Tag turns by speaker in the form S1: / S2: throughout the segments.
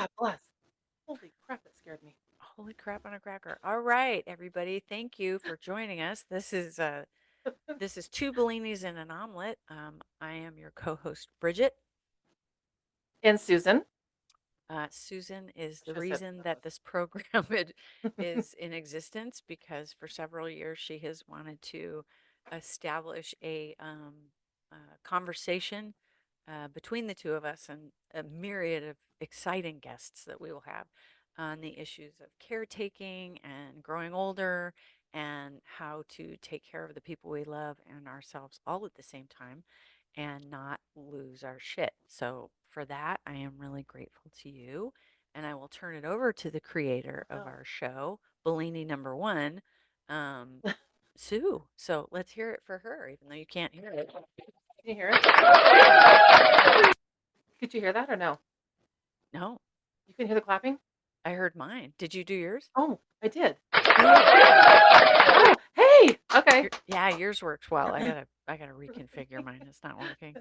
S1: God bless. Holy crap, that scared me.
S2: Holy crap on a cracker. All right, everybody. Thank you for joining us. This is two Bellinis and an omelet. I am your co-host Bridget.
S1: And Susan.
S2: Susan is
S1: I
S2: the
S1: should have said
S2: reason that
S1: both.
S2: this program is in existence because for several years she has wanted to establish a conversation between the two of us and a myriad of exciting guests that we will have on the issues of caretaking and growing older and how to take care of the people we love and ourselves all at the same time and not lose our shit. So, for that, I am really grateful to you. And I will turn it over to the creator of
S1: Oh.
S2: our show, Bellini number one, um, Sue. So let's hear it for her, even though you can't hear it.
S1: Can you hear it? Could you hear that or no?
S2: No,
S1: You can hear the clapping?
S2: I heard mine. Did you do yours?
S1: Oh, I did.
S2: Good.
S1: Oh, hey. Okay.
S2: Yeah, yours works well. I gotta reconfigure mine. It's not working.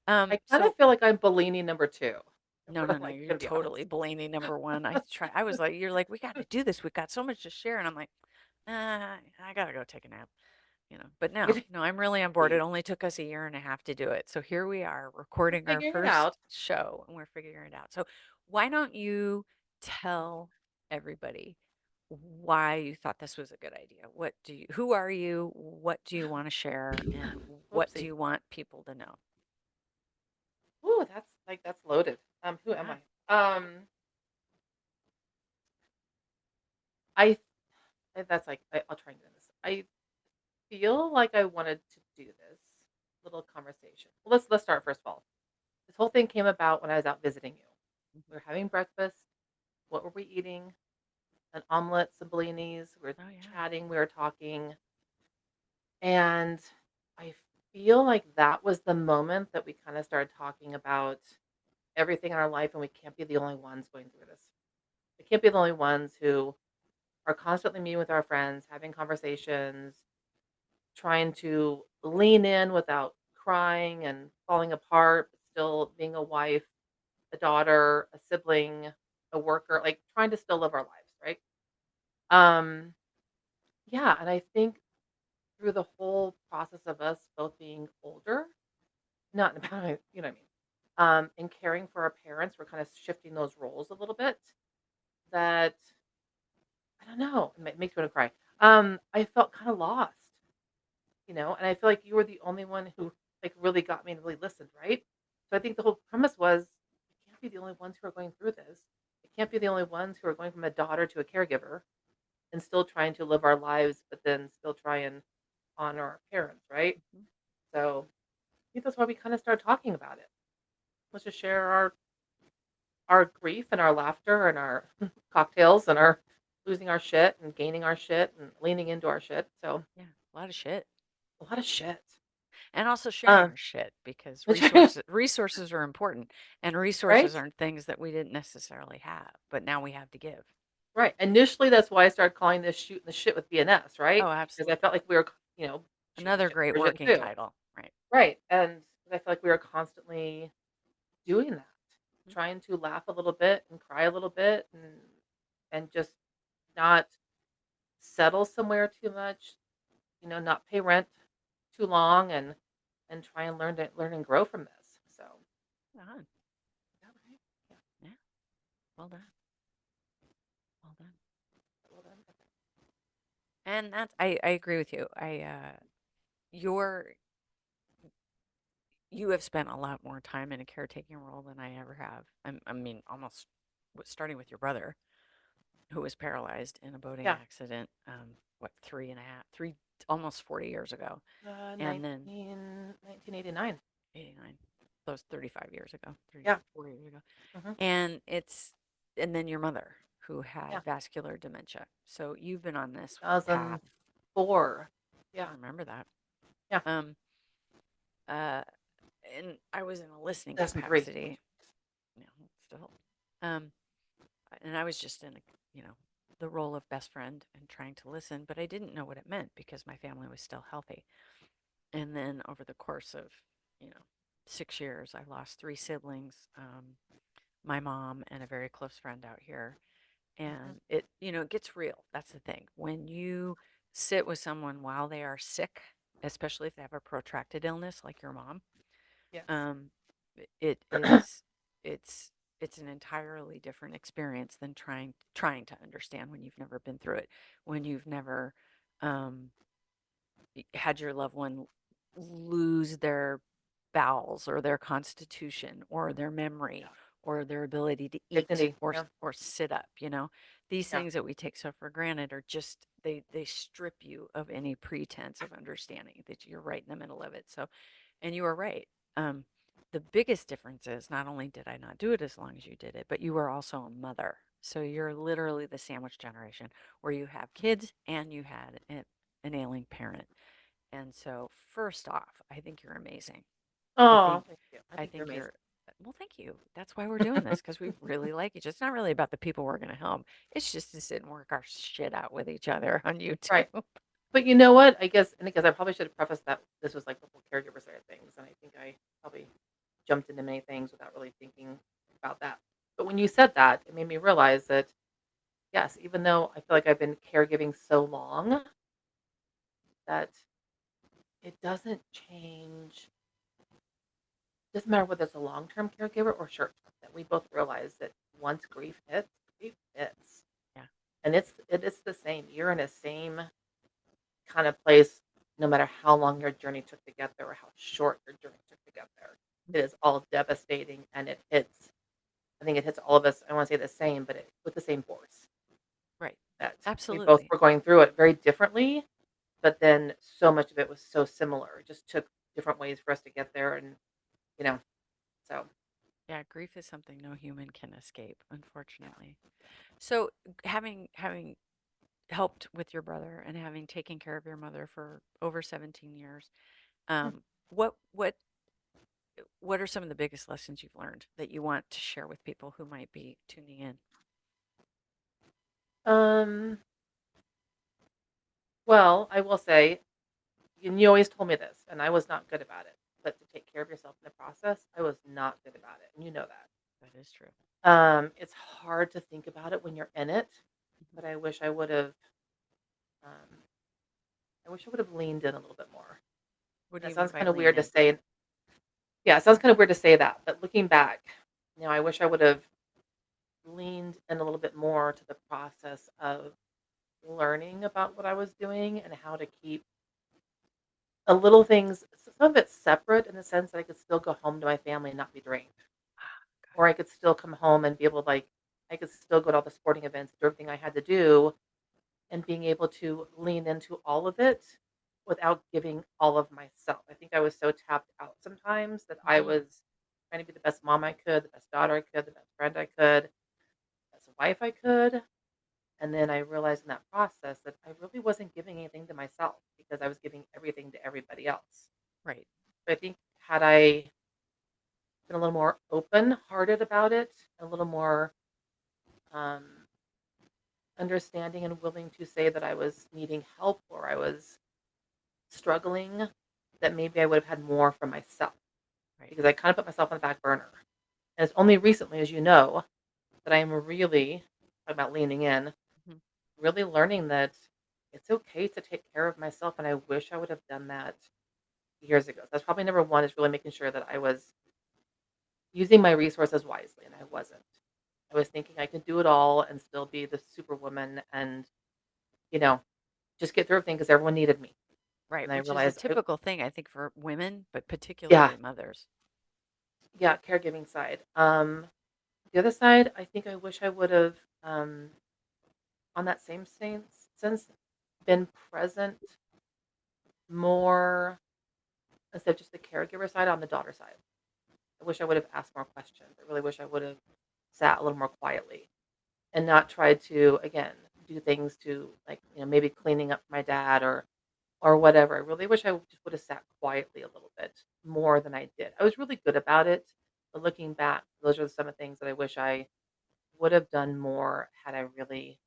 S1: I kind of
S2: So
S1: feel like I'm Bellini number two.
S2: no, no,
S1: I'm
S2: no.
S1: like,
S2: You're
S1: gonna be honest.
S2: totally Blaney number one. I was like, you're like, we got to do this. We've got so much to share. And I'm like, I gotta go take a nap, But no, no, I'm really on board. It
S1: Please.
S2: only took us a year and a half to do it. So here we are
S1: We're
S2: recording our
S1: figuring it out.
S2: first show and we're figuring it out. So why don't you tell everybody why you thought this was a good idea? Who are you? What do you want to share? And what do
S1: Oopsie.
S2: you want people to know?
S1: Ooh, that's loaded. Who am
S2: Yeah.
S1: I? I that's like I'll try and get in this. I feel like I wanted to do this little conversation. Well, let's start first of all. This whole thing came about when I was out visiting you.
S2: Mhm.
S1: We were having breakfast. What were we eating? An omelet, some blinis. We were
S2: Oh, yeah.
S1: chatting. We were talking, and I feel like that was the moment that we kind of started talking about everything in our life, and we can't be the only ones going through this. We can't be the only ones who are constantly meeting with our friends, having conversations, trying to lean in without crying and falling apart, but still being a wife, a daughter, a sibling, a worker, like trying to still live our lives, right? Um, yeah, and I think through the whole process of us both being older, not in a bad way, you know what I mean? And caring for our parents, we're kind of shifting those roles a little bit. That I don't know, it makes me want to cry. I felt kind of lost, and I feel like you were the only one who like really got me and really listened, right? So I think the whole premise was we can't be the only ones who are going through this. We can't be the only ones who are going from a daughter to a caregiver and still trying to live our lives, but then still try and honor our parents, right?
S2: Mhm.
S1: So I think that's why we kind of started talking about it. Let's just share our grief and our laughter and our cocktails and our losing our shit and gaining our shit and leaning into our shit. So
S2: Yeah. A lot of shit.
S1: a lot of shit.
S2: And also sharing
S1: Um,
S2: our shit because
S1: right?
S2: resources are important and resources aren't things that we didn't necessarily have, but now we have to give.
S1: Right. Initially, that's why I started calling this "Shooting the Shit with BNS," right?
S2: Oh,
S1: Because I
S2: absolutely.
S1: felt like we were, shooting the
S2: Another
S1: shit with
S2: great
S1: Bridget
S2: working
S1: too.
S2: title, right?
S1: Right. And I feel like we were constantly doing that,
S2: Mhm.
S1: trying to laugh a little bit and cry a little bit and just not settle somewhere too much, not pay rent too long and try and learn and grow from this. So,
S2: On.
S1: yeah, right. Yeah.
S2: Yeah. Well done. Well done.
S1: Well done. Okay.
S2: And I agree with you. You're you have spent a lot more time in a caretaking role than I ever have. I mean, almost starting with your brother, who was paralyzed in a boating
S1: Yeah.
S2: accident, what, three and a half, three, almost 40 years ago. And then
S1: 1989.
S2: 89, that was 35 years ago,
S1: Yeah.
S2: 34 years ago.
S1: Hmm.
S2: And and then your mother, who
S1: Yeah.
S2: had vascular dementia. So you've been on this path.
S1: 2004.
S2: I
S1: Yeah.
S2: remember that.
S1: Yeah.
S2: Um, uh, and I was in a listening
S1: 2003.
S2: capacity, still. Um, and I was just in, the role of best friend and trying to listen, but I didn't know what it meant because my family was still healthy. And then over the course of, you know, 6 years, I lost three siblings. my mom and a very close friend out here.
S1: Mhm.
S2: And it gets real. That's the thing. When you sit with someone while they are sick, especially if they have a protracted illness like your mom,
S1: Yes.
S2: um, it is it's it's an entirely different experience than trying to understand when you've never been through it, when you've never um, had your loved one lose their bowels or their constitution or their
S1: Yeah.
S2: memory or their ability to eat
S1: Dignity. Yeah.
S2: or sit up. These
S1: Yeah.
S2: things that we take so for granted are just they strip you of any pretense of understanding that you're right in the middle of it. So, and you are right. um the biggest difference is not only did I not do it as long as you did it, but you were also a mother. So you're literally the sandwich generation where you have kids and you had an ailing parent. And so, first off, I think you're amazing. I
S1: Oh,
S2: think,
S1: thank you. I
S2: I
S1: think you're
S2: think
S1: amazing.
S2: you're, well, thank you. That's why we're doing this because we really like each other. It's not really about the people we're going to help. It's just to sit and work our shit out with each other on YouTube.
S1: Right. But you know what? I guess, and because I probably should have prefaced that this was like the whole caregiver side of things, and I think I probably jumped into many things without really thinking about that. But when you said that, it made me realize that yes, even though I feel like I've been caregiving so long, that it doesn't change. Doesn't matter whether it's a long term caregiver or short term. That we both realize that once grief hits,
S2: Yeah.
S1: and it is the same. You're in a same kind of place, no matter how long your journey took to get there or how short your journey took to get there.
S2: Mhm.
S1: It is all devastating, and it hits. I think it hits all of us. I want to say the same, but with the same force.
S2: Right.
S1: That we both
S2: Absolutely.
S1: were going through it very differently, but then so much of it was so similar. It just took different ways for us to get there, and you know, so
S2: Yeah. Grief is something no human can escape,
S1: yeah.
S2: unfortunately. So, having helped with your brother and having taken care of your mother for over 17 years,
S1: Yeah.
S2: um, what are some of the biggest lessons you've learned that you want to share with people who might be tuning in?
S1: Um. Well, I will say, and you always told me this, and I was not good about it. But to take care of yourself in the process, I was not good about it, and you know that.
S2: That is true.
S1: It's hard to think about it when you're in it,
S2: Mhm.
S1: but I wish I would have. Um, I wish I would have leaned in a little bit more.
S2: What do
S1: And it
S2: you mean
S1: sounds
S2: by
S1: kind of
S2: lean
S1: weird to
S2: in?
S1: say. Yeah, it sounds kind of weird to say that, but looking back, I wish I would have leaned in a little bit more to the process of learning about what I was doing and how to keep a little things, some of it separate in the sense that I could still go home to my family and not be drained.
S2: Ah, got
S1: Or I
S2: it.
S1: could still come home and be able to I could still go to all the sporting events, do everything I had to do, and being able to lean into all of it without giving all of myself. I think I was so tapped out sometimes that I
S2: Hmm.
S1: was trying to be the best mom I could, the best daughter I could, the best friend I could, best wife I could. And then I realized in that process that I really wasn't giving anything to myself because I was giving everything to everybody else.
S2: Right.
S1: So I think had I been a little more open hearted about it, a little more um, understanding and willing to say that I was needing help or I was struggling, that maybe I would have had more for myself
S2: Right.
S1: because I kind of put myself on the back burner. And it's only recently, as you know, that I am really talking about leaning in,
S2: Hmm.
S1: really learning that it's okay to take care of myself. And I wish I would have done that years ago. So that's probably number one is really making sure that I was using my resources wisely, and I wasn't. I was thinking I could do it all and still be the superwoman and, you know, just get through everything because everyone needed me.
S2: Right.
S1: And I
S2: Which is a
S1: realized,
S2: typical thing, I think, for women, but
S1: yeah,
S2: particularly mothers.
S1: yeah, caregiving side. The other side, I think I wish I would have, on that same sense, been present more instead of just the caregiver side on the daughter side. I wish I would have asked more questions. I really wish I would have sat a little more quietly and not tried to, again, do things to like, maybe cleaning up for my dad or whatever. I really wish I just would have sat quietly a little bit more than I did. I was really good about it, but looking back, those are some of the things that I wish I would have done more had I really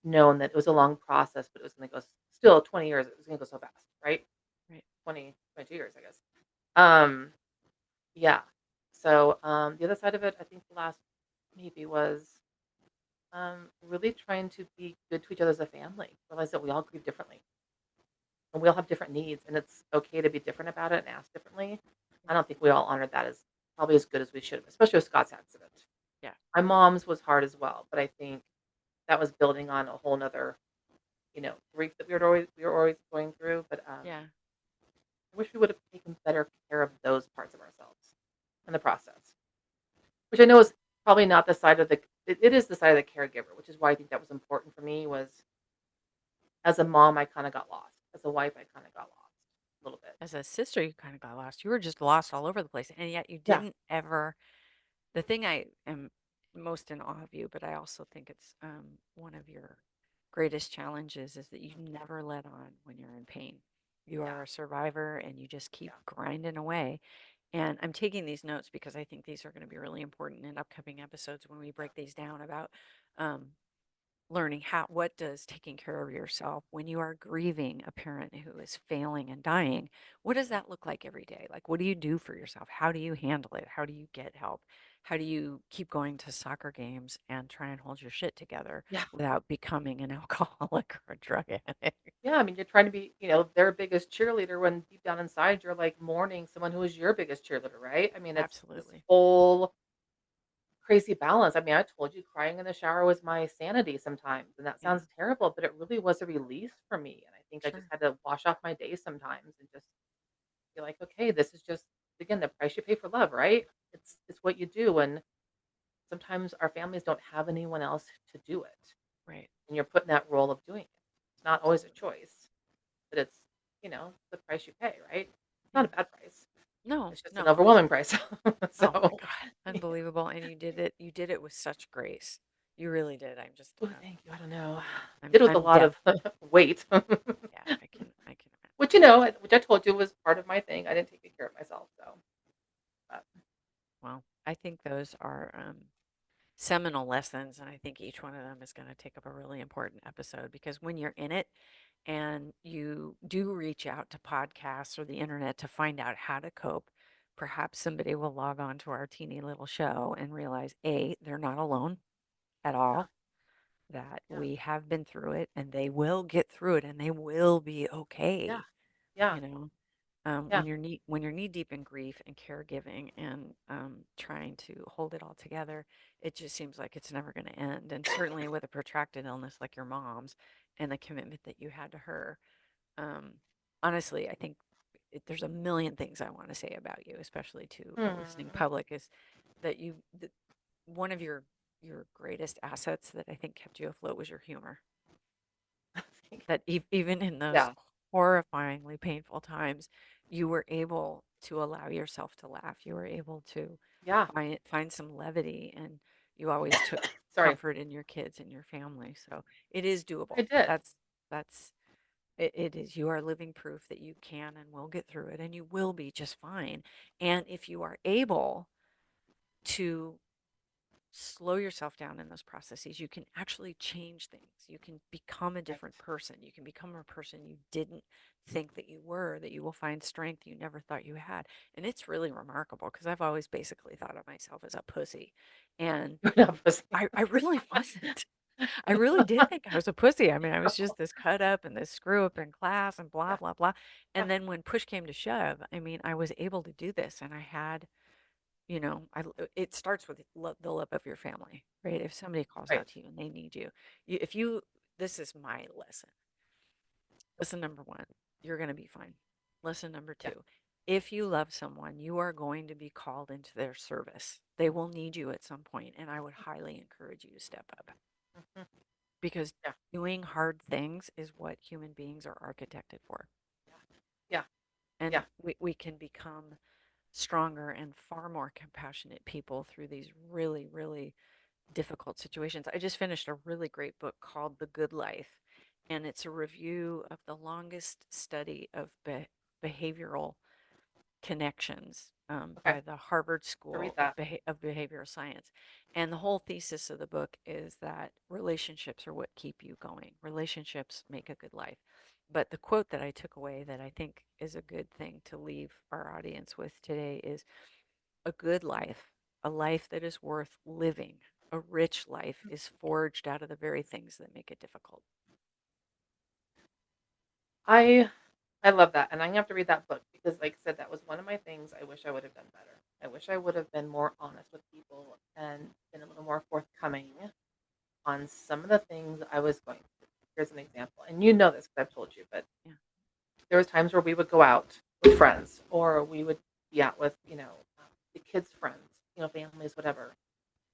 S1: known that it was a long process, but it was going to go still 20 years. It was going to go so fast, right?
S2: Right.
S1: 20, 22 years, I guess. Um, yeah. So, the other side of it, I think the last maybe was, really trying to be good to each other as a family, realize that we all grieve differently, and we all have different needs, and it's okay to be different about it and ask differently. I
S2: Yeah.
S1: don't think we all honored that as probably as good as we should have, especially with Scott's accident.
S2: Yeah.
S1: My mom's was hard as well, but I think that was building on a whole 'nother, grief that we were always going through, but,
S2: Yeah.
S1: I wish we would have taken better care of those parts of ourselves in the process, which I know is probably not the side of the it is the side of the caregiver, which is why I think that was important for me was as a mom, I kinda got lost. As a wife, I kinda got lost a little bit.
S2: As a sister, you kind of got lost. You were just lost all over the place. And yet you
S1: Yeah,
S2: didn't ever. The thing I am most in awe of you, but I also think it's one of your greatest challenges is that you never let on when you're in pain. You
S1: yeah,
S2: are a survivor and you just keep
S1: yeah,
S2: grinding away. And I'm taking these notes because I think these are going to be really important in upcoming episodes when we break these down about um, learning how what does taking care of yourself when you are grieving a parent who is failing and dying, what does
S1: yeah,
S2: that look like every day? Like, what do you do for yourself? How do you handle it? How do you get help? How do you keep going to soccer games and try and hold your shit together
S1: yeah,
S2: without becoming an alcoholic or a drug addict?
S1: yeah, I mean, you're trying to be, their biggest cheerleader when deep down inside you're, like, mourning someone who is your biggest cheerleader, right? I mean, it's this
S2: Absolutely.
S1: whole crazy balance. I mean, I told you crying in the shower was my sanity sometimes, and that
S2: Yeah,
S1: sounds terrible, but it really was a release for me, and I think I just
S2: sure.
S1: had to wash off my days sometimes and just be like, "Okay, this is just, again, the price you pay for love," right? It's what you do, and sometimes our families don't have anyone else to do it,
S2: Right.
S1: and you're put in that role of doing it. It's not always a
S2: Absolutely.
S1: choice, but it's, the price you pay, right? It's not
S2: Yeah.
S1: a bad price.
S2: No,
S1: It's just an
S2: no, it was,
S1: overwhelming price.
S2: oh my
S1: So,
S2: God,
S1: yeah.
S2: unbelievable. And you did it with such grace. You really did. I'm just,
S1: Oh, thank you. I don't know.
S2: I'm,
S1: Did it with a
S2: I'm
S1: lot
S2: depth.
S1: of weight.
S2: Yeah, I can imagine.
S1: Which, which I told you was part of my thing. I didn't take good care of myself, so, but
S2: Well, I think those are seminal lessons, and I think each one of them is going to take up a really important episode because when you're in it and you do reach out to podcasts or the internet to find out how to cope, perhaps somebody will log on to our teeny little show and realize A, they're not alone at
S1: yeah,
S2: all, that
S1: yeah,
S2: we have been through it and they will get through it and they will be
S1: yeah,
S2: okay,
S1: yeah,
S2: you know.
S1: yeah,
S2: When you're knee deep in grief and caregiving and trying to hold it all together, it just seems like it's never going to end. And certainly with a protracted illness like your mom's and the commitment that you had to her, um, honestly, I think there's a million things I want to say about you, especially to a listening
S1: mhm.
S2: public, is that one of your greatest assets that I think kept you afloat was your humor.
S1: Thank
S2: That even in those
S1: Yeah,
S2: horrifyingly painful times, you were able to allow yourself to laugh. You were able to
S1: yeah,
S2: find some levity, and you always took
S1: sorry,
S2: comfort in your kids and your family. So it is doable.
S1: I did.
S2: That's it is. You are living proof that you can and will get through it, and you will be just fine. And if you are able to slow yourself down in those processes, you can actually change things. You can become a
S1: Right.
S2: different person. You can become a person you didn't think that you were, that you will find strength you never thought you had. And it's really remarkable because I've always basically thought of myself as a pussy. And
S1: You're not pussy.
S2: I really wasn't. I really did think I was a pussy. I mean, I was just this cut up and this screw up in class and blah,
S1: Yeah,
S2: blah, blah.
S1: yeah,
S2: And then when push came to shove, I mean, I was able to do this and I had it starts with the love of your family, right? If somebody calls
S1: right,
S2: out to you and they need you, if you, this is my lesson. Lesson number one, you're going to be fine. Lesson number
S1: yeah,
S2: two, if you love someone, you are going to be called into their service. They will need you at some point, and I would highly encourage you to step up
S1: mhm,
S2: because
S1: yeah,
S2: doing hard things is what human beings are architected for.
S1: yeah, yeah,
S2: And
S1: yeah,
S2: we can become stronger and far more compassionate people through these really, really difficult situations. I just finished a really great book called The Good Life, and it's a review of the longest study of behavioral connections
S1: okay,
S2: by the Harvard
S1: to read
S2: School
S1: that.
S2: of Behavioral Science. And the whole thesis of the book is that relationships are what keep you going. Relationships make a good life. But the quote that I took away that I think is a good thing to leave our audience with today is a good life, a life that is worth living, a rich life is forged out of the very things that make it difficult.
S1: I I love that, and I'm gonna have to read that book because, like I said, that was one of my things I wish I would have done better. I wish I would have been more honest with people and been a little more forthcoming on some of the things I was going through. Here's an example, and you know this because I've told you, but
S2: Yeah.
S1: there was times where we would go out with friends, or we would be out with, the kids' friends, families, whatever.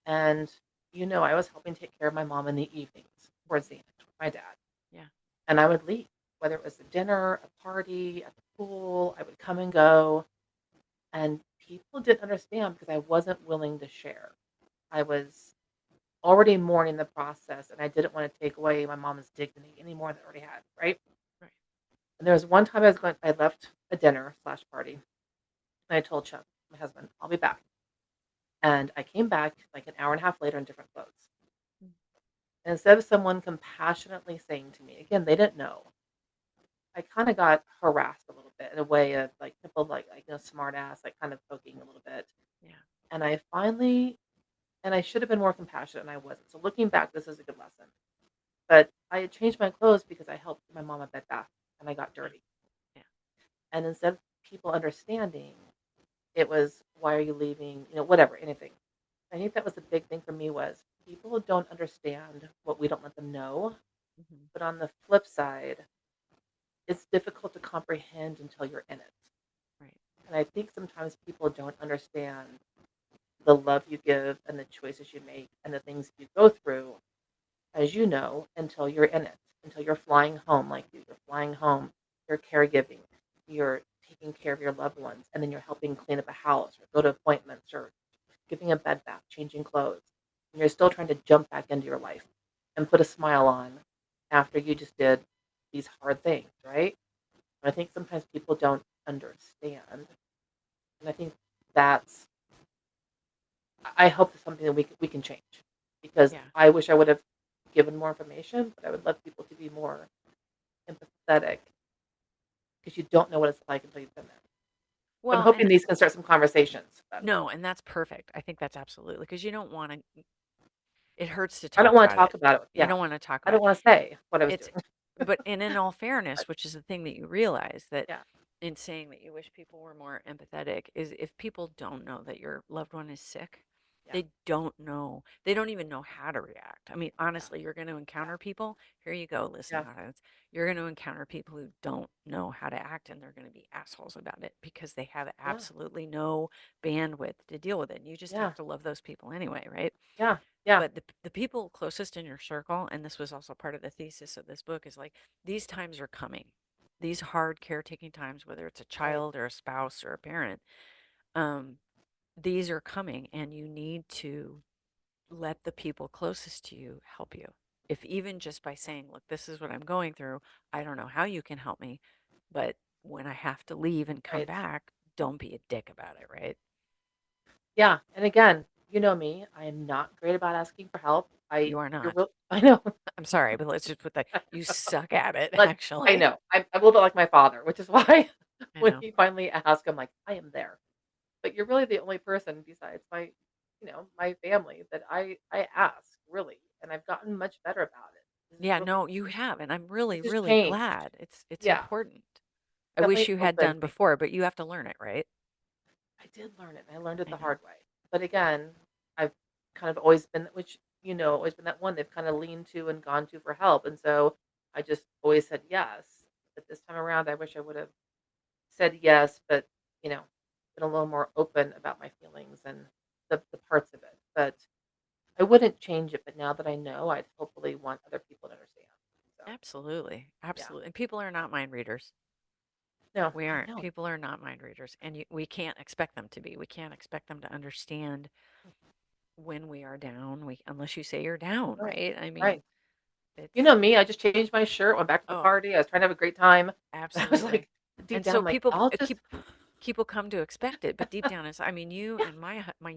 S1: And I was helping take care of my mom in the evenings towards the end with my dad,
S2: Yeah.
S1: and I would leave, whether it was a dinner, a party, at the pool. I would come and go, and people didn't understand because I wasn't willing to share. I was already mourning the process, and I didn't want to take away my mom's dignity any more than I already had, right?
S2: Right.
S1: And there was one time I left a dinner slash party, and I told Chuck, my husband, I'll be back. And I came back like an hour and a half later in different clothes.
S2: Mm.
S1: And instead of someone compassionately saying to me, again, they didn't know, I kind of got harassed a little bit in a way of like people like smart ass, like kind of poking a little bit.
S2: Yeah.
S1: And I finally, and I should have been more compassionate and I wasn't. So looking back, this is a good lesson. But I had changed my clothes because I helped my mom at Bed Bath and I got
S2: Yeah.
S1: dirty.
S2: Yeah.
S1: And instead of people understanding, it was, "Why are you leaving?" Whatever, anything. I think that was the big thing for me was people don't understand what we don't let them know,
S2: Hmm.
S1: but on the flip side, it's difficult to comprehend until you're in it.
S2: Right.
S1: And I think sometimes people don't understand the love you give and the choices you make and the things you go through, as you know, until you're in it, until you're flying home like you. You're flying home, you're caregiving, you're taking care of your loved ones, and then you're helping clean up a house or go to appointments or giving a bed bath, changing clothes. And you're still trying to jump back into your life and put a smile on after you just did these hard things, right? And I think sometimes people don't understand. And I think that's, I hope that's something that we can change because
S2: Yeah.
S1: I wish I would have given more information, but I would love people to be more empathetic because you don't know what it's like until you've been there. So I'm
S2: Well,
S1: hoping
S2: and
S1: these can start some conversations about it.
S2: no, and that's perfect. I think that's absolutely because you don't want to, it hurts to
S1: I don't
S2: talk
S1: want to
S2: about it.
S1: talk about it.
S2: You
S1: Yeah.
S2: don't want to talk
S1: I
S2: about
S1: don't
S2: it.
S1: want to say what I was
S2: It's,
S1: doing.
S2: but and in all
S1: But
S2: fairness, which is the thing that you realize that
S1: yeah.
S2: in saying that you wish people were more empathetic is if people don't know that your loved one is sick,
S1: Yeah.
S2: they don't know. They don't even know how to react. I mean,
S1: Yeah.
S2: honestly, you're going to
S1: Yeah.
S2: encounter people. Here you go, listening
S1: Yeah.
S2: audience. You're going to encounter people who don't know how to act and they're going to be assholes about it because they have
S1: Yeah.
S2: absolutely no bandwidth to deal with it. And you just
S1: Yeah.
S2: have to love those people anyway, right?
S1: Yeah. Yeah.
S2: But the people closest in your circle, and this was also part of the thesis of this book, is like these times are coming. These hard caretaking times, whether it's a
S1: Right.
S2: child or a spouse or a parent, um, these are coming, and you need to let the people closest to you help you. If even just by
S1: Yeah.
S2: saying, "Look, this is what I'm going through. I don't know how you can help me, but when I have to leave and come
S1: Right.
S2: back, don't be a dick about it," right?
S1: Yeah. And again, you know me, I am not great about asking for help.
S2: You are
S1: You're
S2: not.
S1: real, I know.
S2: I'm sorry, but let's just put that you suck at it,
S1: Like, I
S2: actually.
S1: know. I'm a little bit like my father, which is why
S2: I
S1: when
S2: know.
S1: he finally asked, I'm like, I am there. But you're really the only person besides my family that I ask, really, and I've gotten much better about it. This has
S2: Yeah,
S1: really
S2: no, you have, and I'm really,
S1: this has
S2: really
S1: changed.
S2: glad. It's
S1: Yeah,
S2: important. I wish
S1: definitely
S2: you had
S1: opened
S2: done
S1: me.
S2: before, but you have to learn it, right?
S1: I did learn it, and I learned it
S2: I
S1: the
S2: know.
S1: hard way. But again, I've kind of always been always been that one they've kinda leaned to and gone to for help, and so I just always said yes. But this time around, I wish I would've said yes, but, you know, been a little more open about my feelings and the parts of it. But I wouldn't change it, but now that I know, I'd hopefully want other people to understand. So,
S2: Absolutely.
S1: yeah.
S2: Absolutely. And people are
S1: Yeah.
S2: not mind readers.
S1: No,
S2: We
S1: I
S2: aren't.
S1: know.
S2: People are not mind readers, and we can't expect them to be. We can't expect them to understand when we are down. We unless you say you're down,
S1: Right.
S2: right? I
S1: Right.
S2: mean,
S1: You
S2: it's
S1: know me, I just changed my shirt, went back to the
S2: oh,
S1: party, I was trying to have a great time. I was
S2: absolutely.
S1: like, deep
S2: And
S1: down,
S2: so
S1: I'm like,
S2: people
S1: "I'll just."
S2: keep people come to expect it, but deep down is I mean, you and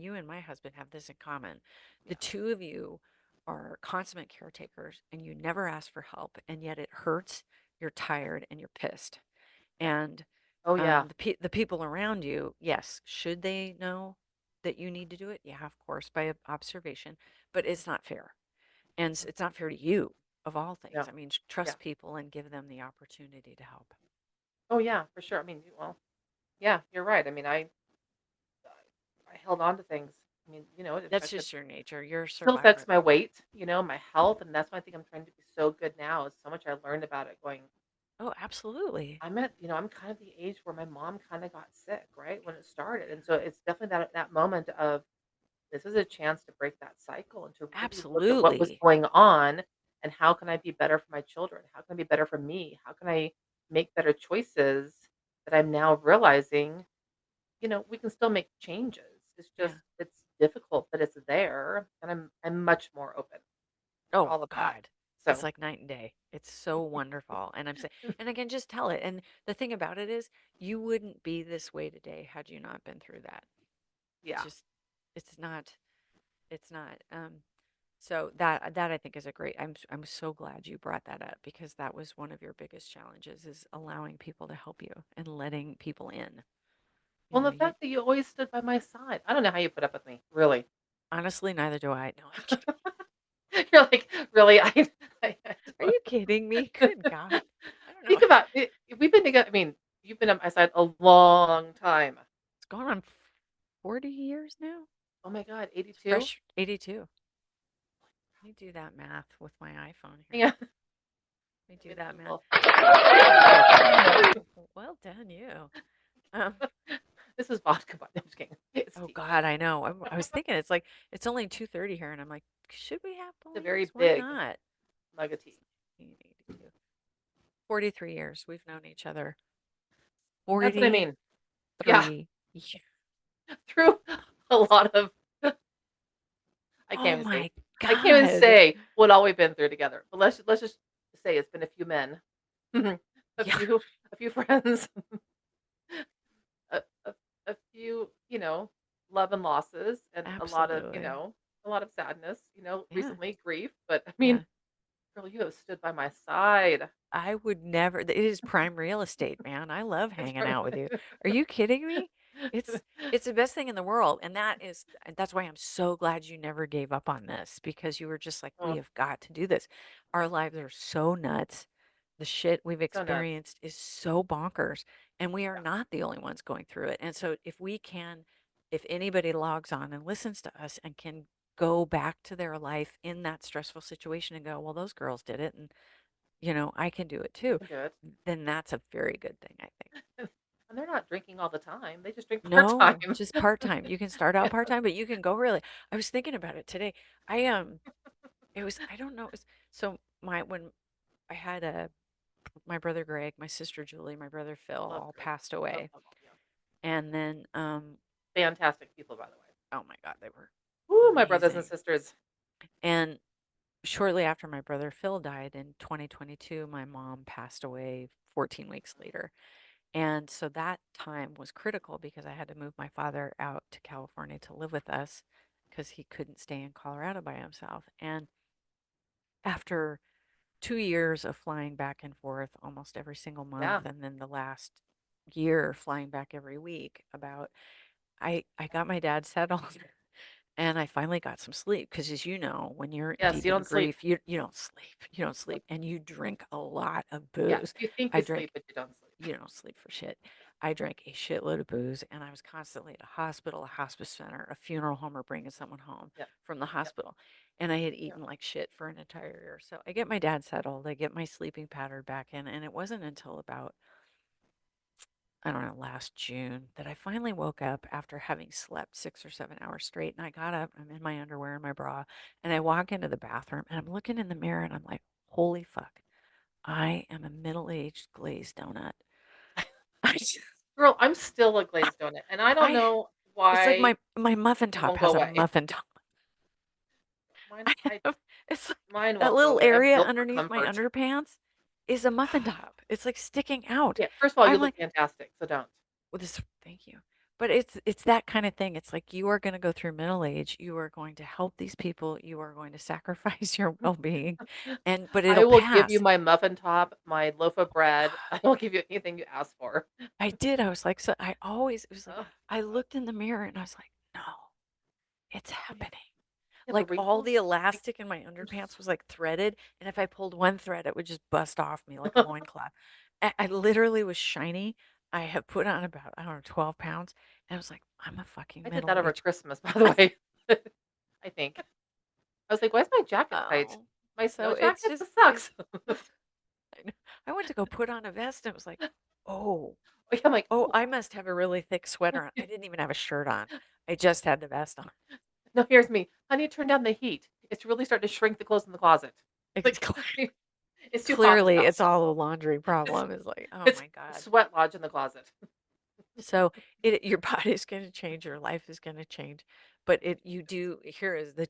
S2: you and my husband have this in common. The
S1: Yeah,
S2: two of you are consummate caretakers and you never ask for help, and yet it hurts, you're
S1: yeah,
S2: tired and you're pissed.
S1: yeah.
S2: And
S1: Oh, yeah.
S2: the people around you, yes, should they know? that you need to do it? Yeah, of course, by observation, but it's not fair. And
S1: Mhm.
S2: it's not fair to you, of all things.
S1: No.
S2: I mean,
S1: Yeah.
S2: trust people and give them the opportunity to help.
S1: Oh, yeah, for sure. I mean, well, yeah, you're right. I mean, I held on to things. I mean, it
S2: That's
S1: affected
S2: just your nature. You're a
S1: still affects
S2: survivor.
S1: my weight, my health, and that's why I think I'm trying to be so good now is so much I learned about it going,
S2: Oh, absolutely.
S1: I'm kind of the age where my mom kind of got sick, right, when it started. And so it's definitely that moment of this is a chance to break that cycle and to really look at what was
S2: Absolutely.
S1: going on and how can I be better for my children? How can I be better for me? How can I make better choices that I'm now realizing, we can still make changes. It's
S2: Yeah.
S1: just it's difficult, but it's there and I'm much more open for
S2: Oh,
S1: all of that.
S2: God. It's
S1: So,
S2: like night and day. It's so wonderful. And I'm saying, and again, just tell it. And the thing about it is, you wouldn't be this way today had you not been through that. It's
S1: yeah.
S2: just, it's not, it's not. So that I think is a great. I'm so glad you brought that up because that was one of your biggest challenges is allowing people to help you and letting people in. You
S1: Well,
S2: know,
S1: the
S2: you
S1: fact that you always stood by my side. I don't know how you put up with me, really.
S2: honestly, neither do I. No, I'm kidding.
S1: You're like, "Really? I
S2: Are
S1: don't."
S2: you kidding me? Good God. I don't know.
S1: Think about it. We've been together. I mean, you've been at my side a long time.
S2: It's going on 40 years now.
S1: Oh my god,
S2: It's
S1: 82?
S2: fresh 82. Let me do that math with my iPhone here.
S1: Yeah.
S2: Let me
S1: Give me
S2: do
S1: a
S2: that math.
S1: little cheers.
S2: Well done, you. Um,
S1: This is vodka, but I'm just kidding. It's
S2: oh
S1: tea.
S2: God, I know. I was thinking it's like it's only 2:30 here, and I'm like, should we have
S1: It's a very
S2: Bellinis? Why
S1: big
S2: not?
S1: mug of tea.
S2: 1982. 43 years. We've known each other.
S1: That's what I
S2: 43
S1: mean. Yeah,
S2: years.
S1: through a lot of I can't
S2: Oh
S1: even say
S2: my
S1: I can't even
S2: God.
S1: say what all we've been through together. But let's just say it's been a few men, a
S2: Yeah,
S1: few a few friends, a a a few, love and losses, and
S2: absolutely.
S1: a lot of sadness,
S2: Yeah,
S1: recently grief. But I mean,
S2: yeah.
S1: girl, you have stood by my side.
S2: I would never. It is prime real estate, man. I love
S1: It's
S2: hanging
S1: from
S2: out with you. Are you kidding me? It's it's the best thing in the world, and that's why I'm so glad you never gave up on this because you were just like, we
S1: oh,
S2: have got to do this. Our lives are so nuts. The shit we've
S1: so nuts.
S2: experienced is so bonkers, and we are
S1: Yeah,
S2: not the only ones going through it. And so if we can, if anybody logs on and listens to us and can go back to their life in that stressful situation and go, well, those girls did it, and I can do it
S1: you
S2: too,
S1: can do it.
S2: then that's a very good thing, I think.
S1: And they're not drinking all the time. They just drink part
S2: No,
S1: time.
S2: just part-time. You can start out
S1: Yeah,
S2: part-time, but you can go really. I was thinking about it today. It was, I don't know, it was, so when I had my brother Greg, my sister Julie, my brother Phil
S1: love
S2: all
S1: Greg.
S2: passed
S1: Love
S2: away.
S1: them all. Yeah,
S2: And then,
S1: fantastic people, by the way.
S2: oh my God, they were
S1: Ooh, my brothers and
S2: amazing.
S1: sisters.
S2: And shortly after my brother Phil died in 2022, my mom passed away 14 weeks later. And so that time was critical because I had to move my father out to California to live with us because he couldn't stay in Colorado by himself. And after 2 years of flying back and forth almost every single month,
S1: Yeah.
S2: and then the last year flying back every week, I got my dad settled and I finally got some sleep because, as you know, when you're
S1: Yes,
S2: deep
S1: you
S2: in
S1: don't sleep.
S2: grief, you don't sleep. You don't
S1: Yep.
S2: sleep, and you drink a lot of
S1: Yeah,
S2: booze.
S1: you think
S2: I
S1: you sleep,
S2: drank
S1: but you don't sleep.
S2: You don't sleep for shit.
S1: Yeah,
S2: I drank a shitload of booze and I was constantly at a hospital, a hospice center, a funeral home, or bringing someone home
S1: yeah,
S2: from the
S1: yep,
S2: hospital. And I had
S1: yeah.
S2: eaten like shit for an entire year. So I get my dad settled, I get my sleeping pattern back in. And it wasn't until about, I don't know, last June that I finally woke up after having slept 6 or 7 hours straight. And I got up, I'm in my underwear and my bra, and I walk into the bathroom and I'm looking in the mirror and I'm like, holy fuck, I am a middle aged glazed donut. I,
S1: Girl, I'm still a glazed donut, and I don't
S2: I
S1: know
S2: It's like
S1: why
S2: my muffin
S1: it
S2: top
S1: won't go
S2: has a
S1: away.
S2: muffin top.
S1: Mine
S2: I
S1: I
S2: have it's like
S1: mine
S2: that
S1: won't go
S2: little
S1: away. I'm
S2: area
S1: built for
S2: underneath my
S1: comfort.
S2: underpants is a muffin top. It's like sticking out.
S1: Yeah, first of all, you
S2: I'm
S1: look
S2: like,
S1: fantastic, so don't.
S2: well, this thank you. But it's that kind of thing. It's like you are going to go through middle age. You are going to help these people. You are going to sacrifice your well-being, but
S1: I
S2: it'll
S1: will give you
S2: pass.
S1: my muffin top, my loaf of
S2: Oh
S1: bread. I
S2: God.
S1: will give you anything you ask for.
S2: I did. I was like, so I always, it was like,
S1: Oh,
S2: I
S1: God.
S2: looked in the mirror and I was like, no. it's
S1: Yeah,
S2: happening.
S1: yeah, the
S2: Like, all
S1: wrinkles,
S2: the
S1: like,
S2: elastic in my
S1: they're
S2: underpants
S1: s
S2: was, like, threaded, and if I pulled one thread, it would just bust off me like a loincloth. I literally was shiny. I have put on about, I don't know, 12 pounds, and I was like, "I'm a fucking
S1: I did that over
S2: middle-aged."
S1: Christmas, by the way, I think. I was like, "Why is my jacket tight?
S2: Oh.
S1: My
S2: So
S1: snow
S2: it's
S1: jacket?
S2: just
S1: This
S2: it
S1: sucks."
S2: I know. I went to go put on a vest, and it was like, "Oh,
S1: Yeah, I'm like,
S2: oh,
S1: "Oh,
S2: I must have a really thick sweater on." I didn't even have a shirt on. I just had the vest on.
S1: no, here's me. Honey, turn down the heat. It's really starting to shrink the clothes in the closet."
S2: It's
S1: Like,
S2: clear
S1: it's too hot in the
S2: clearly, it's
S1: house.
S2: all a laundry
S1: It's
S2: problem. It's like, "Oh
S1: it's
S2: my god."
S1: sweat lodge in the closet.
S2: So your body's going to change, your life is going to change, but it you do here is the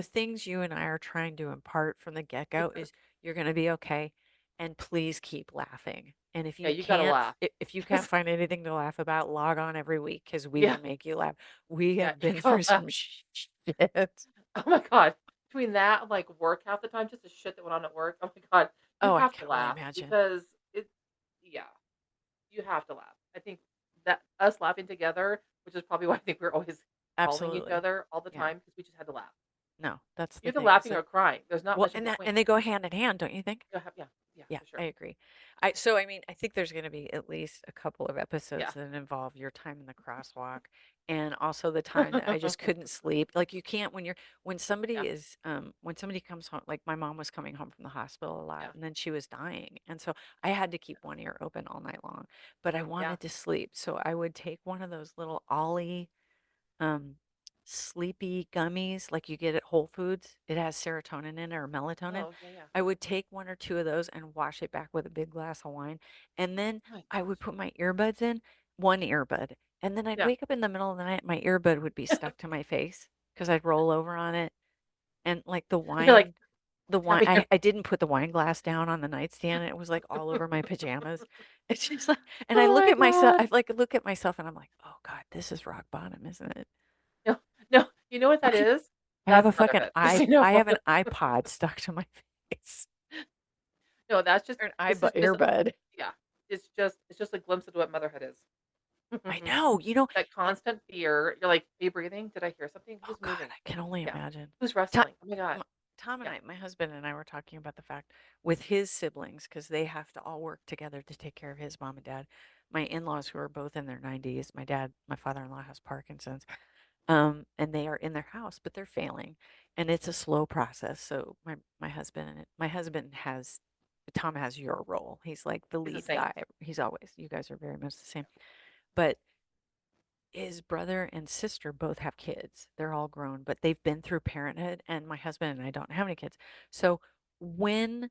S2: things you and I are trying to impart from the get-go is you're going to be okay, and please keep laughing. And
S1: Yeah, you gotta laugh.
S2: if you can't find anything to laugh about, log on every week because we
S1: Yeah,
S2: will make you laugh. We
S1: yeah,
S2: have
S1: you
S2: been through
S1: gotta laugh.
S2: some shit.
S1: Oh my god. Between that and, like, work half the time, just the shit that went on at work, oh my god, you
S2: Oh, I
S1: have to
S2: can only
S1: laugh
S2: imagine.
S1: because it yeah, you have to laugh. I think that us laughing together, which is probably why I think we're always calling each
S2: Absolutely.
S1: other all the
S2: Yeah.
S1: time because we just had to laugh.
S2: No, that's the
S1: You're either
S2: thing is
S1: laughing
S2: that
S1: or crying. There's not
S2: well,
S1: much in between.
S2: and they go hand in hand, don't you think?
S1: Yeah, yeah,
S2: Yeah,
S1: for
S2: I
S1: sure.
S2: agree. I mean, I think there's going to be at least a couple of
S1: Yeah.
S2: episodes that involve your time in the crosswalk and also the time that I just couldn't sleep. Like you can't when you're
S1: Yeah,
S2: when somebody comes home, like my mom was coming home from the hospital a lot
S1: yeah,
S2: and then she was dying. And so I had to keep one ear open all night long, but I
S1: yeah.
S2: wanted to sleep. So I would take one of those little Ollie um, sleepy gummies like you get at Whole Foods. It has serotonin in it or melatonin.
S1: Oh, yeah, yeah.
S2: I would take one or two of those and wash it back with a big glass of wine. And then
S1: Oh my
S2: I would
S1: gosh.
S2: put my earbuds in, one earbud. And then I'd
S1: Yeah.
S2: wake up in the middle of the night, my earbud would be stuck to my face because I'd roll over on it. And like
S1: You're like,
S2: the wine,
S1: having your
S2: I didn't put the wine glass down on the nightstand. It was like all over my pajamas. It's just like, and I
S1: Oh
S2: look
S1: my
S2: at myself,
S1: god.
S2: I like look at myself and I'm like, oh God, this is rock bottom, isn't it?
S1: No, no, you know what that
S2: Okay.
S1: is?
S2: I have
S1: That's
S2: a fucking
S1: motherhood. Just so you know.
S2: I have an iPod stuck to my face
S1: No, that's just
S2: or an
S1: this is just
S2: earbud.
S1: yeah. It's just a glimpse into what motherhood is.
S2: I know,
S1: That
S2: and
S1: constant fear. You're like, "Are you breathing? Did I hear something?
S2: oh
S1: Who's
S2: God,
S1: moving?
S2: I can only
S1: Yeah.
S2: imagine.
S1: Who's
S2: Tom,
S1: wrestling? Oh my god."
S2: Tom and
S1: Yeah,
S2: I, my husband and I were talking about the fact with his siblings, because they have to all work together to take care of his mom and dad. My in-laws, who are both in their 90s, my father-in-law has Parkinson's, and they are in their house, but they're failing, and it's a slow process. So my husband has Tom has your role. He's like the
S1: he's a
S2: lead
S1: saint.
S2: guy. He's always you guys are very much the same. But his brother and sister both have kids. They're all grown, but they've been through parenthood, and my husband and I don't have any kids. So when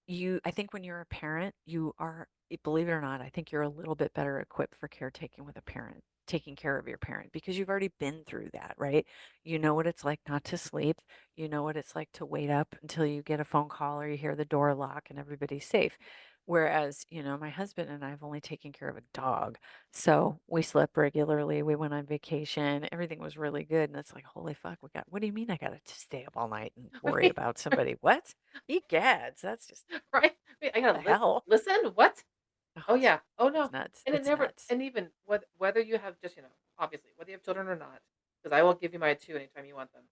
S2: I think when you're a parent, you are, believe it or not, I think you're a little bit better equipped for caretaking with a parent, taking care of your parent, because you've already been through that, right? You know what it's like not to sleep. You know what it's like to wait up until you get a phone call or you hear the door lock and everybody's safe. Whereas, my husband and I have only taken care of a dog, so we slept regularly. We went on vacation. Everything was really good. And it's like, holy fuck, what do you mean I got to stay up all night and worry
S1: Right,
S2: about somebody? What? Egads. That's just
S1: right. Wait, I
S2: the
S1: gotta
S2: hell.
S1: listen? What?
S2: Oh,
S1: Oh, yeah. Oh,
S2: it's
S1: no.
S2: nuts.
S1: And it
S2: It's
S1: never
S2: nuts.
S1: and even whether you have just, obviously, whether you have children or not, because I will give you my 2 anytime you want them.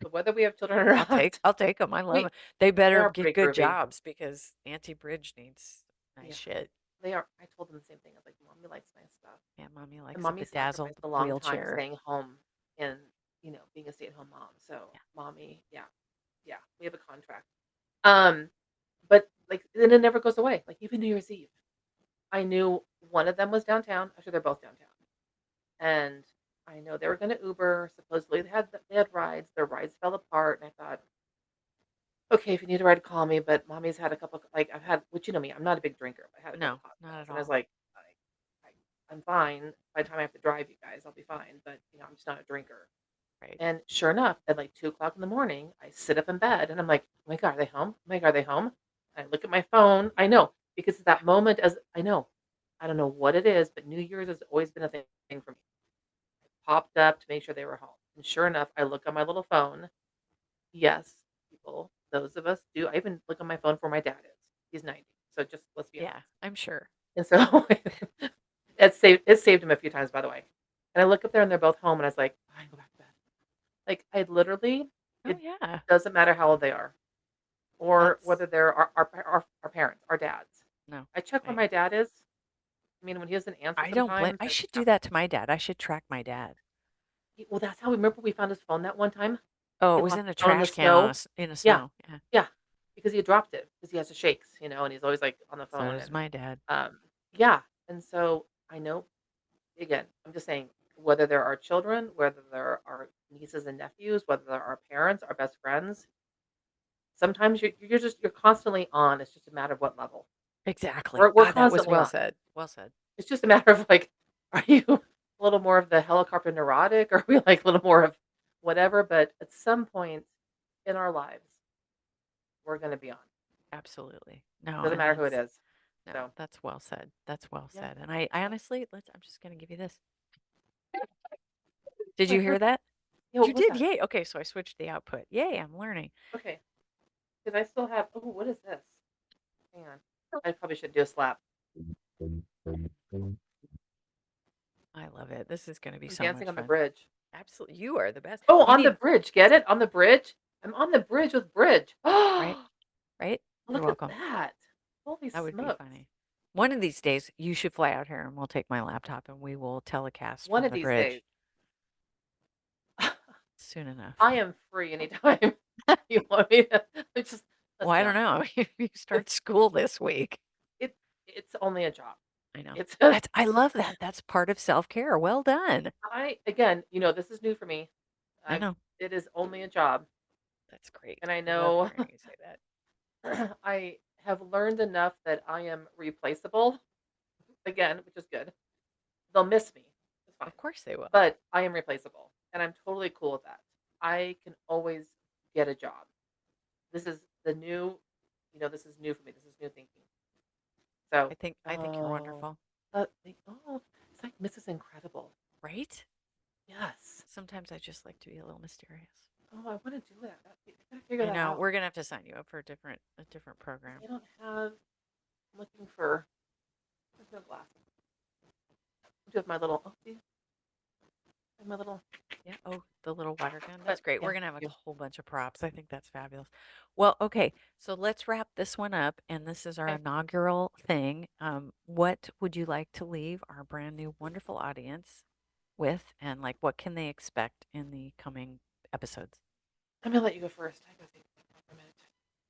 S1: But whether we have children or not,
S2: I'll take them. I love them.
S1: we
S2: They
S1: they
S2: better
S1: are
S2: get
S1: pretty
S2: good
S1: groovy.
S2: jobs because Auntie Bridge needs nice
S1: Yeah.
S2: shit.
S1: They are. I told them the same thing. I was like, "Mommy likes nice stuff."
S2: Yeah, mommy
S1: And
S2: likes a
S1: mommy
S2: bedazzled
S1: sacrificed a long time
S2: wheelchair.
S1: staying home and, being a stay-at-home mom. So,
S2: Yeah.
S1: mommy yeah, yeah, we have a contract. Um, but, like, then it never goes away. Like, even New Year's Eve, I knew one of them was downtown. Actually, they're both downtown. And I know they were gonna Uber. Supposedly, they had rides. Their rides fell apart, and I thought, "Okay, if you need a ride, call me." But mommy's had a couple like, I've had which you know me, I'm not a big drinker, but I had a couple
S2: No, not
S1: cocktails,
S2: at
S1: and I was
S2: all.
S1: like, I I'm fine. By the time I have to drive you guys, I'll be fine, but, I'm just not a drinker.
S2: Right.
S1: And sure enough, at, like, 2 o'clock in the morning, I sit up in bed, and I'm like, "Oh my god, are they home? Oh my god, are they home?" And I look at my phone. I know, because it's
S2: Yeah.
S1: that moment as I know. I don't know what it is, but New Year's has always been a thing for me. Popped up to make sure they were home, and sure enough, I look on my little phone. Yes, people, those of us do. I even look on my phone for my dad is. He's 90, so just let's be
S2: Yeah,
S1: honest.
S2: I'm sure.
S1: And so it saved him a few times, by the way. And I look up there and they're both home, and I was like, "I go back to bed." Like, I literally
S2: Oh
S1: it
S2: yeah.
S1: doesn't matter how old they are or
S2: That's
S1: whether they're our parents, our dads.
S2: no.
S1: I check where
S2: I
S1: my dad is. I mean, when he doesn't answer
S2: I don't blame
S1: sometimes,
S2: I
S1: I
S2: should do
S1: have
S2: that to my dad. I should track my dad.
S1: well, that's how we remember we found his phone that one time?
S2: Oh,
S1: He
S2: it
S1: had
S2: was
S1: left
S2: in
S1: his
S2: a
S1: phone in the
S2: trash can
S1: snow.
S2: in the
S1: Yeah,
S2: snow. Yeah.
S1: yeah, because he had dropped it because he has the shakes, and he's always, like, on the
S2: So
S1: phone
S2: does
S1: and,
S2: my dad.
S1: um yeah, and so I know again, I'm just saying, whether they're our children, whether they're our nieces and nephews, whether they're our parents, our best friends, sometimes you're constantly on, it's just a matter of what level.
S2: Exactly.
S1: We're
S2: Ah, that was
S1: constantly
S2: well
S1: on.
S2: said. Well said.
S1: It's just a matter of, like, are you a little more of the helicopter neurotic, or are we, like, a little more of whatever, but at some point in our lives, we're gonna be on.
S2: Absolutely. No,
S1: Doesn't
S2: and
S1: matter who it
S2: that's
S1: is.
S2: no,
S1: So,
S2: that's well said. That's well
S1: yeah,
S2: said. And I
S1: yeah.
S2: honestly, I'm just gonna give you this. Did
S1: Oh, I
S2: you hear
S1: heard that.
S2: that?
S1: Yeah,
S2: You
S1: what was
S2: did.
S1: that?
S2: Yay. Okay, so I switched the output. Yay, I'm learning.
S1: Okay, because I still have what is this? Hang on. I probably should do a slap.
S2: I love it. This is gonna be
S1: I'm
S2: so
S1: dancing
S2: much
S1: on the
S2: fun.
S1: bridge.
S2: Absolutely. You are the best.
S1: Oh,
S2: You
S1: on the
S2: need
S1: bridge, get it? On the bridge? I'm on the bridge with bridge.
S2: right?
S1: Oh,
S2: Right? You're
S1: look at
S2: welcome.
S1: that. Holy
S2: That would be
S1: smokes.
S2: funny. One of these days, you should fly out here and we'll take my laptop and we will telecast
S1: One
S2: from
S1: of
S2: the
S1: these days.
S2: bridge soon enough.
S1: I am free anytime you want me to just
S2: Well,
S1: let's
S2: I
S1: be
S2: don't
S1: honest.
S2: know. If you start school this week.
S1: It it's only a job.
S2: I know.
S1: It's a
S2: I love that. That's part of self-care. Well done.
S1: I again, this is new for me.
S2: I
S1: I
S2: know.
S1: it is only a job,
S2: That's great.
S1: and I
S2: I love
S1: know
S2: hearing you say that.
S1: I have learned enough that I am replaceable again, which is good. They'll miss me. It's fine.
S2: Of course they will.
S1: But I am replaceable, and I'm totally cool with that. I can always get a job. This is the new, this is new for me. This is new thinking. So,
S2: I think you're wonderful.
S1: it's like Mrs. Incredible.
S2: Right?
S1: Yes.
S2: Sometimes I just like to be a little mysterious.
S1: Oh, I want to do that. I gotta figure
S2: I
S1: that
S2: know.
S1: out.
S2: We're gonna have to sign you up for a different
S1: 'Cause
S2: program.
S1: I don't have. I'm looking for. There's no glasses. I do have my little. Oh, see, I have my little.
S2: Yeah. Oh, the little water gun. That's
S1: But
S2: great.
S1: yeah,
S2: We're gonna have a
S1: thank
S2: whole bunch of props. I think that's fabulous. Well, okay. So let's wrap this one up, and this is
S1: you.
S2: our
S1: Okay.
S2: inaugural thing. What would you like to leave our brand new wonderful audience with, and like what can they expect in the coming episodes?
S1: I'm gonna let you go first. I gotta think about that for a minute.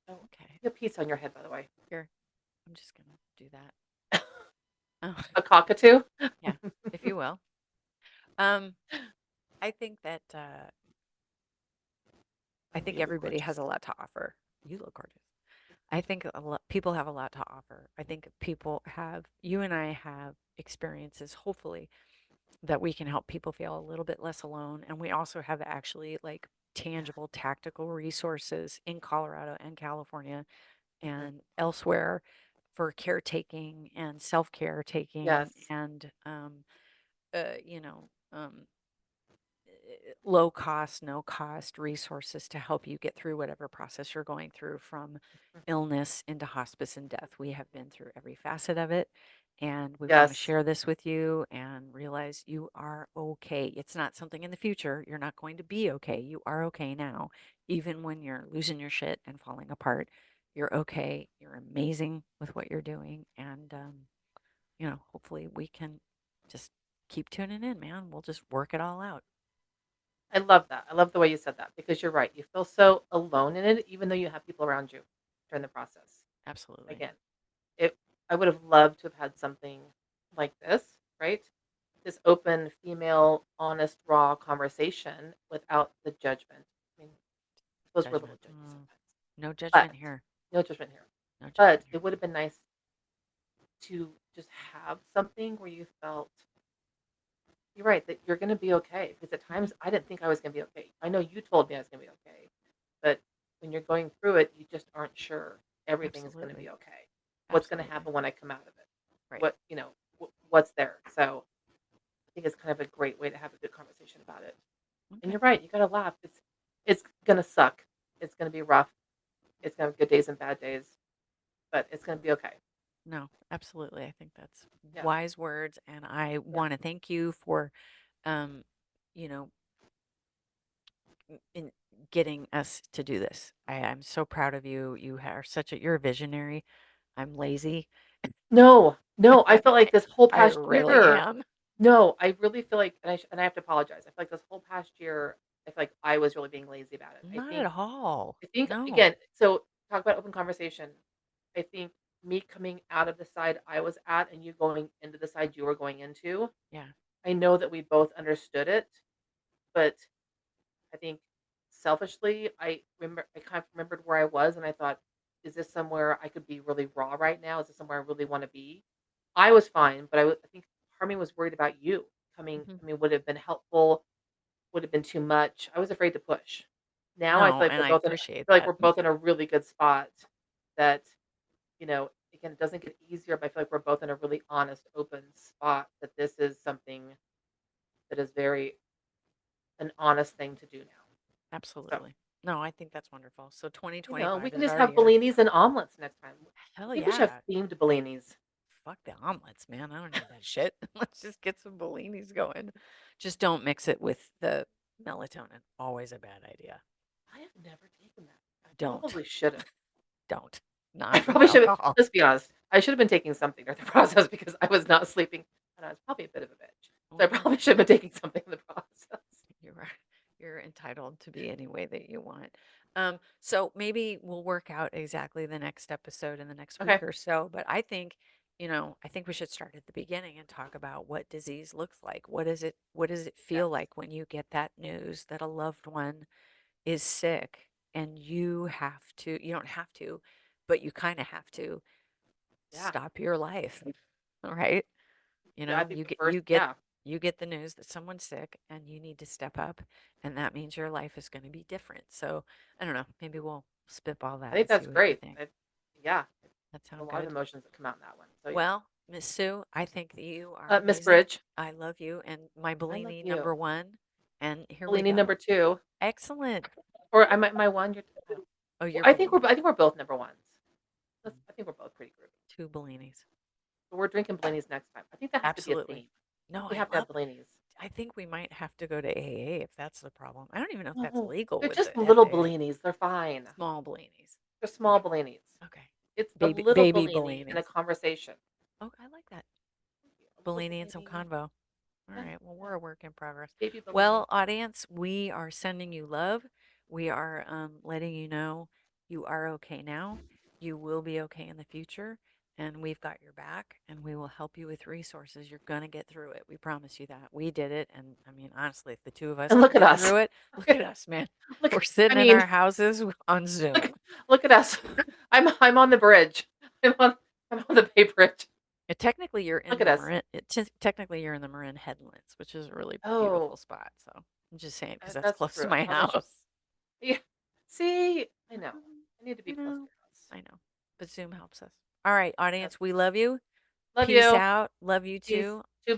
S1: Oh,
S2: Okay.
S1: you have peace on your head, by the way.
S2: Here, I'm just gonna do that. Oh,
S1: A cockatoo.
S2: yeah, if you will. Um, I think that I
S1: Oh,
S2: think
S1: you look
S2: everybody has
S1: gorgeous.
S2: a lot to offer. You look gorgeous. I think people have a lot to offer. I think you and I have experiences, hopefully, that we can help people feel a little bit less alone. And we also have actually like
S1: Yeah.
S2: tangible, tactical resources in Colorado and California
S1: Mhm.
S2: and elsewhere for caretaking and self caretaking
S1: Yes.
S2: and, low cost, no cost resources to help you get through whatever process you're going through from
S1: Mhm.
S2: illness into hospice and death. We have been through every facet of it. And we want to
S1: Yes.
S2: share this with you and realize you are okay. It's not something in the future. You're not going to be okay. You are okay now. Even when you're losing your shit and falling apart, you're okay. You're amazing with what you're doing. And, hopefully we can just keep tuning in, man. We'll just work it all out.
S1: I love that. I love the way you said that because you're right. You feel so alone in it, even though you have people around you during the process.
S2: Absolutely.
S1: Again, it. I would have loved to have had something like this, right? This open, female, honest, raw conversation without the judgment. I mean, I suppose we're a little
S2: Judgment.
S1: judgy sometimes,
S2: No
S1: but
S2: judgment here.
S1: no judgment here.
S2: No
S1: But
S2: judgment
S1: it
S2: here.
S1: would have been nice to just have something where you felt you're right that you're going to be okay. Because at
S2: Mhm.
S1: times I didn't think I was going to be okay. I know you told me I was going to be okay, but when you're going through it, you just aren't sure everything is going to be
S2: Absolutely.
S1: okay. What's going to
S2: Absolutely.
S1: happen when I come out of it?
S2: Right.
S1: What's there? So I think it's kind of a great way to have a good conversation about it. And
S2: Okay.
S1: you're right. You got to laugh. It's going to suck. It's going to be rough. It's going to have good days and bad days, but it's going to be okay.
S2: No, absolutely. I think that's
S1: Yeah.
S2: wise words. And I
S1: Yeah.
S2: want to thank you for, um, you know, in getting us to do this. I'm so proud of you. Are such a, you're a visionary. I'm lazy.
S1: No, no, I felt like
S2: I,
S1: this whole
S2: I
S1: past
S2: really
S1: year
S2: am.
S1: no, I really feel like and I have to apologize. I feel like this whole past year, I feel like I was really being lazy about it.
S2: Not at all. No.
S1: Again, so talk about open conversation. I think me coming out of the side I was at and you going into the side you were going into,
S2: Yeah.
S1: I know that we both understood it, but I think selfishly, I kind of remembered where I was and I thought, is this somewhere I could be really raw right now? Is this somewhere I really want to be? I was fine, but I think part of me was worried about you coming.
S2: Mhm.
S1: I mean, would have been helpful, would have been too much. I was afraid to push. Now I feel
S2: No,
S1: like
S2: and I
S1: I
S2: appreciate
S1: feel like
S2: that.
S1: we're both in a really good spot that, again, it doesn't get easier, but I feel like we're both in a really honest, open spot that this is something that is very an honest thing to do now. So,
S2: Absolutely. No, I think that's wonderful. So
S1: we
S2: 2025
S1: can
S2: is
S1: just
S2: our
S1: have
S2: year.
S1: Bellinis and omelets next time.
S2: Hell
S1: I think we should have
S2: yeah.
S1: themed Bellinis.
S2: Fuck the omelets, man. I don't need that shit. Let's just get some Bellinis going. Just don't mix it with the melatonin. Always a bad idea.
S1: I have never taken that. I
S2: Don't.
S1: probably should have.
S2: Don't.
S1: I
S2: Not with
S1: probably should have.
S2: alcohol.
S1: Let's be honest. I should have been taking something during the process because I was not sleeping, and I was probably a bit of a bitch. So I
S2: Well,
S1: probably should have been taking something in the process.
S2: you're you're entitled to be any way that you want. So maybe we'll work out exactly the next episode in the next week
S1: Okay.
S2: or so. But I think, I think we should start at the beginning and talk about what disease looks like. What does it
S1: Yes.
S2: feel like when you get that news that a loved one is sick and you don't have to, but you kind of have to
S1: Yeah.
S2: stop your life. All right.
S1: Yeah. I think
S2: You
S1: the
S2: get
S1: first. Yeah.
S2: you get the news that someone's sick and you need to step up, and that means your life is going to be different. So, I don't know, maybe we'll spitball
S1: I
S2: that
S1: think
S2: and see
S1: that's
S2: what you
S1: great.
S2: think.
S1: Yeah.
S2: That
S1: There's a
S2: sound
S1: lot of
S2: good?
S1: emotions that come out in that one. So yeah.
S2: Well, Miss Sue, I think that you are
S1: Miss
S2: amazing.
S1: Bridge,
S2: I love you and my
S1: I love
S2: Bellini
S1: you.
S2: number 1. And here we
S1: Bellini
S2: go.
S1: number two,
S2: Excellent.
S1: or I might my one.
S2: Oh,
S1: Well,
S2: you're Bellini.
S1: I think we're both number ones.
S2: Mm,
S1: I think we're both pretty groovy.
S2: 2 Bellinis.
S1: But we're drinking Bellinis next time. I think that has to be a
S2: Absolutely.
S1: theme. I
S2: No,
S1: think we
S2: I
S1: have to
S2: love
S1: have Bellinis.
S2: I think we might have to go to AA if that's the problem. I don't even know if that's
S1: No,
S2: legal
S1: they're
S2: with
S1: just
S2: the
S1: little
S2: FAA.
S1: Bellinis. They're fine.
S2: Small Bellinis.
S1: They're small Bellinis.
S2: Okay.
S1: It's a
S2: Baby
S1: little
S2: baby
S1: Bellini in a
S2: Bellinis.
S1: conversation.
S2: Oh, I like that.
S1: A little
S2: Bellini and some
S1: Bellini.
S2: convo. All
S1: Yeah,
S2: right. Well,
S1: yeah.
S2: we're a work in progress.
S1: Baby Bellini.
S2: Well, audience, we are sending you love. We are letting you know you are okay now. You will be okay in the future. And we've got your back and we will help you with resources. You're going to get through it. We promise you that. We did it. And I mean, honestly, if the two of us
S1: And
S2: can
S1: look at
S2: get
S1: us.
S2: through it, look at us, man. We're
S1: Look, I
S2: sitting in
S1: mean,
S2: our houses on
S1: look,
S2: Zoom.
S1: look at us. I'm on the bridge. I'm on, I'm on the Bay Bridge.
S2: Technically, you're
S1: Look
S2: in
S1: at
S2: the
S1: us.
S2: Marin. Technically, you're in the Marin Headlands, which is a really
S1: Oh,
S2: beautiful spot. So I'm just saying because that's
S1: that's
S2: close to
S1: true. I
S2: my
S1: probably should.
S2: house.
S1: Yeah. See, I know.
S2: Mhm.
S1: I need to be
S2: I
S1: close to
S2: know,
S1: your house.
S2: I know, but Zoom helps us. All right,
S1: Yes.
S2: audience, we love you.
S1: Love
S2: Peace
S1: you.
S2: out. Love you
S1: Peace.
S2: too.